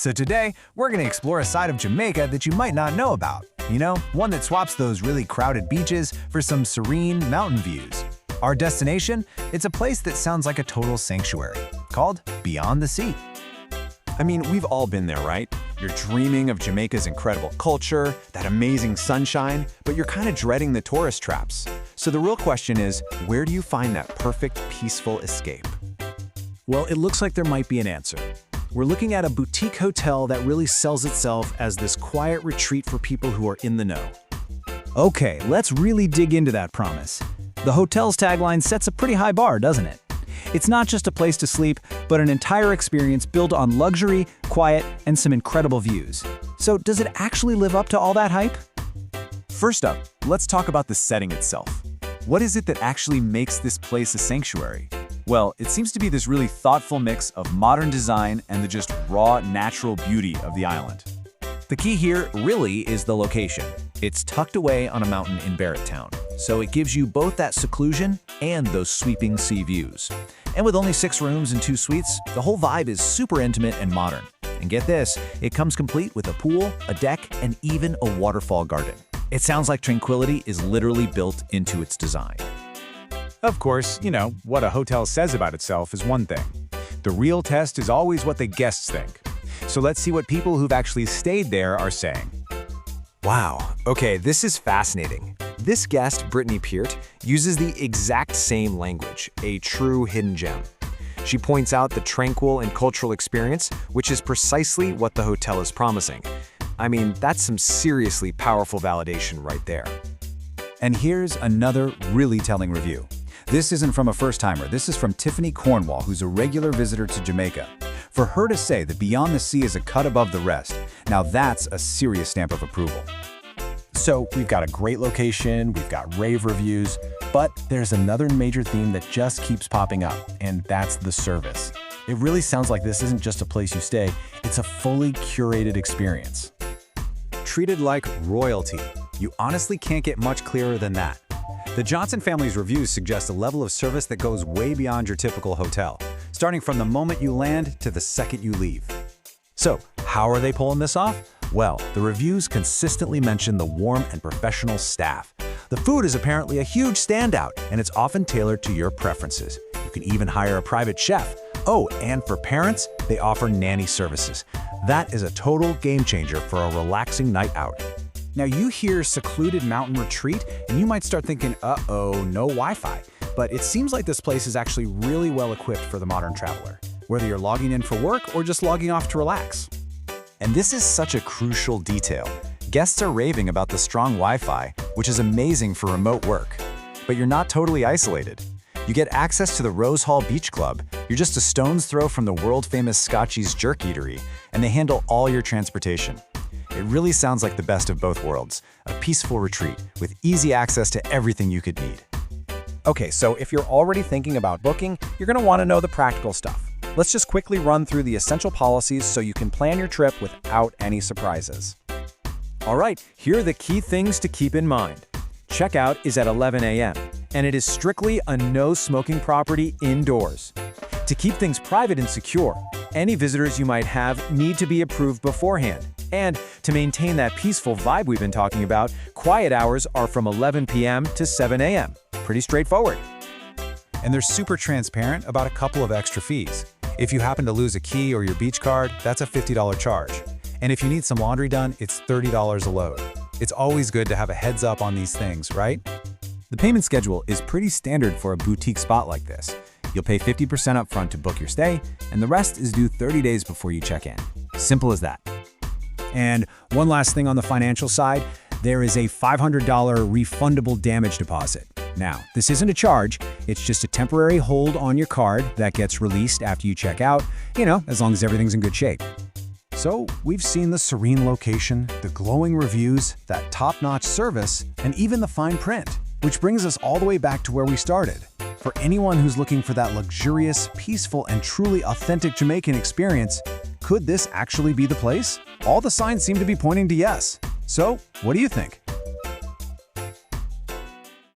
So today, we're going to explore a side of Jamaica that you might not know about. You know, one that swaps those really crowded beaches for some serene mountain views. Our destination? It's a place that sounds like a total sanctuary, called Beyond the Sea. I mean, we've all been there, right? You're dreaming of Jamaica's incredible culture, that amazing sunshine, but you're kind of dreading the tourist traps. So the real question is, where do you find that perfect, peaceful escape? Well, it looks like there might be an answer. We're looking at a boutique hotel that really sells itself as this quiet retreat for people who are in the know. Okay, let's really dig into that promise. The hotel's tagline sets a pretty high bar, doesn't it? It's not just a place to sleep, but an entire experience built on luxury, quiet, and some incredible views. So does it actually live up to all that hype? First up, let's talk about the setting itself. What is it that actually makes this place a sanctuary? Well, it seems to be this really thoughtful mix of modern design and the just raw, natural beauty of the island. The key here really is the location. It's tucked away on a mountain in Barrett Town, so it gives you both that seclusion and those sweeping sea views. And with only 6 rooms and 2 suites, the whole vibe is super intimate and modern. And get this, it comes complete with a pool, a deck, and even a waterfall garden. It sounds like tranquility is literally built into its design. Of course, you know, what a hotel says about itself is one thing. The real test is always what the guests think. So let's see what people who've actually stayed there are saying. Wow, okay, this is fascinating. This guest, Brittany Peart, uses the exact same language, a true hidden gem. She points out the tranquil and cultural experience, which is precisely what the hotel is promising. I mean, that's some seriously powerful validation right there. And here's another really telling review. This isn't from a first-timer, this is from Tiffany Cornwall, who's a regular visitor to Jamaica. For her to say that Beyond the Sea is a cut above the rest, now that's a serious stamp of approval. So we've got a great location, we've got rave reviews, but there's another major theme that just keeps popping up, and that's the service. It really sounds like this isn't just a place you stay, it's a fully curated experience. Treated like royalty. You honestly can't get much clearer than that. The Johnson family's reviews suggest a level of service that goes way beyond your typical hotel, starting from the moment you land to the second you leave. So, how are they pulling this off? Well, the reviews consistently mention the warm and professional staff. The food is apparently a huge standout, and it's often tailored to your preferences. You can even hire a private chef. Oh, and for parents, they offer nanny services. That is a total game changer for a relaxing night out. Now you hear secluded mountain retreat, and you might start thinking, uh-oh, no Wi-Fi. But it seems like this place is actually really well equipped for the modern traveler, whether you're logging in for work or just logging off to relax. And this is such a crucial detail. Guests are raving about the strong Wi-Fi, which is amazing for remote work. But you're not totally isolated. You get access to the Rose Hall Beach Club. You're just a stone's throw from the world-famous Scotchy's Jerk Eatery, and they handle all your transportation. It really sounds like the best of both worlds, a peaceful retreat with easy access to everything you could need. Okay, so if you're already thinking about booking, you're going to want to know the practical stuff. Let's just quickly run through the essential policies so you can plan your trip without any surprises. All right, here are the key things to keep in mind. Checkout is at 11 a.m., and it is strictly a no-smoking property indoors. To keep things private and secure, any visitors you might have need to be approved beforehand. And to maintain that peaceful vibe we've been talking about, quiet hours are from 11 p.m. to 7 a.m. Pretty straightforward. And they're super transparent about a couple of extra fees. If you happen to lose a key or your beach card, that's a $50 charge. And if you need some laundry done, it's $30 a load. It's always good to have a heads up on these things, right? The payment schedule is pretty standard for a boutique spot like this. You'll pay 50% up front to book your stay, and the rest is due 30 days before you check in. Simple as that. And one last thing on the financial side, there is a $500 refundable damage deposit. Now, this isn't a charge, it's just a temporary hold on your card that gets released after you check out, you know, as long as everything's in good shape. So, we've seen the serene location, the glowing reviews, that top-notch service, and even the fine print, which brings us all the way back to where we started. For anyone who's looking for that luxurious, peaceful, and truly authentic Jamaican experience, could this actually be the place? All the signs seem to be pointing to yes. So, what do you think?